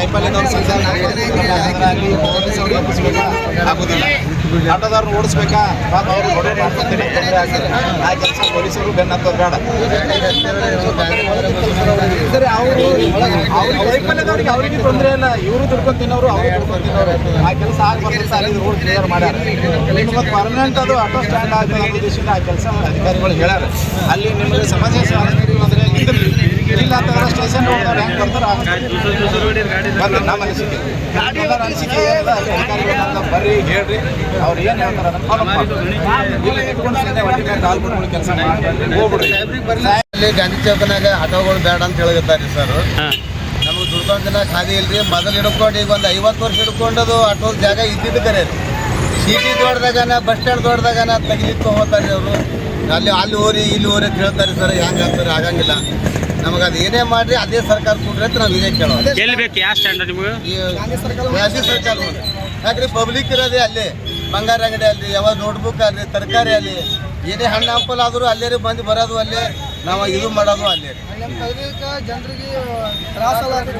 ಕಾಯಿಪಲ್ಯದವ್ರು ಸಂಚಾರ ಆಗೋದಿಲ್ಲ. ಆಟೋದವ್ರನ್ನ ಓಡಿಸ್ಬೇಕಾ ಪಾಪ ಅವರು ಹೊಡೆ ಮಾಡ್ಕೊತೀನಿ ಆ ಕೆಲಸ ಪೊಲೀಸರು ಬೆನ್ನ ಹತ್ತೋದು ಬೇಡ. ಸರಿ, ಅವರು ಕಾಯಿಪಲ್ಯದವ್ರಿಗೆ ಅವರಿಗೆ ತೊಂದರೆ ಇಲ್ಲ, ಇವರು ದುಡ್ಕೊಂಡು ತಿನ್ನೋರು ಅವರು ದುಡ್ಕೊಂಡು ತಿನ್ನೋರು. ಆ ಕೆಲಸ ಆಗ್ಬಾರ್ದು ಅಲ್ಲಿ ರೋಡ್ ಕ್ಲಿಯರ್ ಮಾಡ್ಯಾರ. ನಿಮ್ಗೆ ಪರ್ಮನೆಂಟ್ ಅದು ಆಟೋ ಸ್ಟ್ಯಾಂಡ್ ಆಗ್ತದೆ ಅನ್ನೋ ಉದ್ದೇಶದಿಂದ ಆ ಕೆಲಸ ಅಧಿಕಾರಿಗಳು ಹೇಳ್ಯಾರ. ಅಲ್ಲಿ ನಿಮಗೆ ಸಮಸ್ಯೆ ಅಂದರೆ ಇಲ್ಲ ಅಂತಂದ್ರೆ ಸ್ಟೇಷನ್ ಹೋಗ್ತಾರೆ, ಹೆಂಗೆ ಬರ್ತಾರೆ ಬಂದು ನಮ್ಮ ಅನಿಸಿಕೆ ಎಲ್ಲರ ಅನಿಸಿಕೆ ಏನಿದೆ ಅಲ್ಲಿ ಅಧಿಕಾರಿಗಳು ಬರ್ರಿ ಹೇಳ್ರಿ, ಅವ್ರು ಏನು ಹೇಳ್ತಾರೆ ಅದನ್ನು ಫಾಲೋ ಮಾಡಿ. ಇಲ್ಲಿ ಇಟ್ಕೊಂಡು ಸಂಜೆ ಒಟ್ಟಿಗೆ ಕಾಲ್ ಬಿಟ್ಕೊಂಡು ಕೆಲಸ ಮಾಡಿ ಹೋಗ್ಬಿಡ್ರಿ. ಅಲ್ಲಿ ಗಾಂಧಿ ಚೌಕನಾಗ ಆಟೋಗಳು ಬೇಡ ಅಂತ ಹೇಳಿರ್ತಾರೆ ಸರ್. ನಮಗೆ ದುಡ್ಕೊಂಡು ದಿನ ಖಾಲಿ ಇಲ್ರಿ. ಮೊದಲು ಹಿಡ್ಕೊಂಡು ಈಗ ಒಂದು 50 ವರ್ಷ ಹಿಡ್ಕೊಂಡದು ಆಟೋ ಜಾಗ ಇದ್ದಿದ್ದು ಕರೆ. ಸಿಟಿ ದೊಡ್ಡದಾಗನ ಬಸ್ ಸ್ಟ್ಯಾಂಡ್ ದೊಡ್ಡದಾಗನ ತೆಗಿಲಿಕ್ಕೆ ಹೋಗ್ತಾರೆ ಅವರು. ಅಲ್ಲಿ ಓರಿ ಇಲ್ಲಿ ಓರಿ ಅಂತ ಹೇಳ್ತಾರೆ ಸರ್. ಹೆಂಗೆ ಆಗ್ತಾರೆ ಆಗಂಗಿಲ್ಲ. ನಮಗೆ ಅದು ಏನೇ ಮಾಡ್ರಿ ಅದೇ ಸರ್ಕಾರ ಕೊಡ್ರಿ ಅಂತ ನಾವು ಇದೇ ಕೇಳೋದು. ಎಲ್ಲಿ ಬೇಕು ಯಾವ ಸ್ಟ್ಯಾಂಡ್ ನಿಮಗೆ? ಗಾಂಧಿ ಸರ್ಕಾರ ಯಾಕ್ರಿ ಪಬ್ಲಿಕ್ ಇರೋದೇ ಅಲ್ಲಿ. ಬಂಗಾರ ಅಂಗಡಿ ಅಲ್ಲಿ, ಯಾವಾಗ ನೋಟ್ಬುಕ್ ಅಲ್ಲಿ, ತರಕಾರಿ ಅಲ್ಲಿ, ಏನೇ ಹಣ್ಣು ಹಂಪಲ್ ಆದರೂ ಅಲ್ಲೇ ಬಂದು ಬರೋದು, ಅಲ್ಲೇ ನಾವು ಇದು ಮಾಡೋದು ಅಲ್ಲೇ.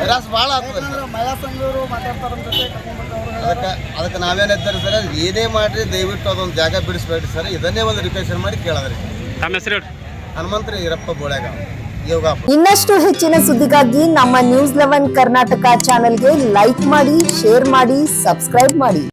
ತ್ರಾಸ ಭಾಳ ಆಗ್ತದೆ. ಅದಕ್ಕೆ ನಾವೇನಿರ್ತಾರೆ ಸರ್, ಏನೇ ಮಾಡಿರಿ ದಯವಿಟ್ಟು ಅದೊಂದು ಜಾಗ ಬಿಡಿಸ್ಬೇಡ್ರಿ ಸರ್. ಇದನ್ನೇ ಒಂದು ರಿಕ್ವೆಸ್ಟ್ ಮಾಡಿ ಕೇಳೋದ್ರಿ. ತಮ್ಮ ಹೆಸರು? ಹನುಮಂತರಿ ಈರಪ್ಪ ಬೋಳ್ಯಾಗ. ಇನ್ನಷ್ಟು ಹೆಚ್ಚಿನ ಸುದ್ದಿಗಾಗಿ ನಮ್ಮ ನ್ಯೂಸ್ 11 ಕರ್ನಾಟಕ ಚಾನೆಲ್ಗೆ ಲೈಕ್ ಮಾಡಿ, ಶೇರ್ ಮಾಡಿ, ಸಬ್ಸ್ಕ್ರೈಬ್ ಮಾಡಿ.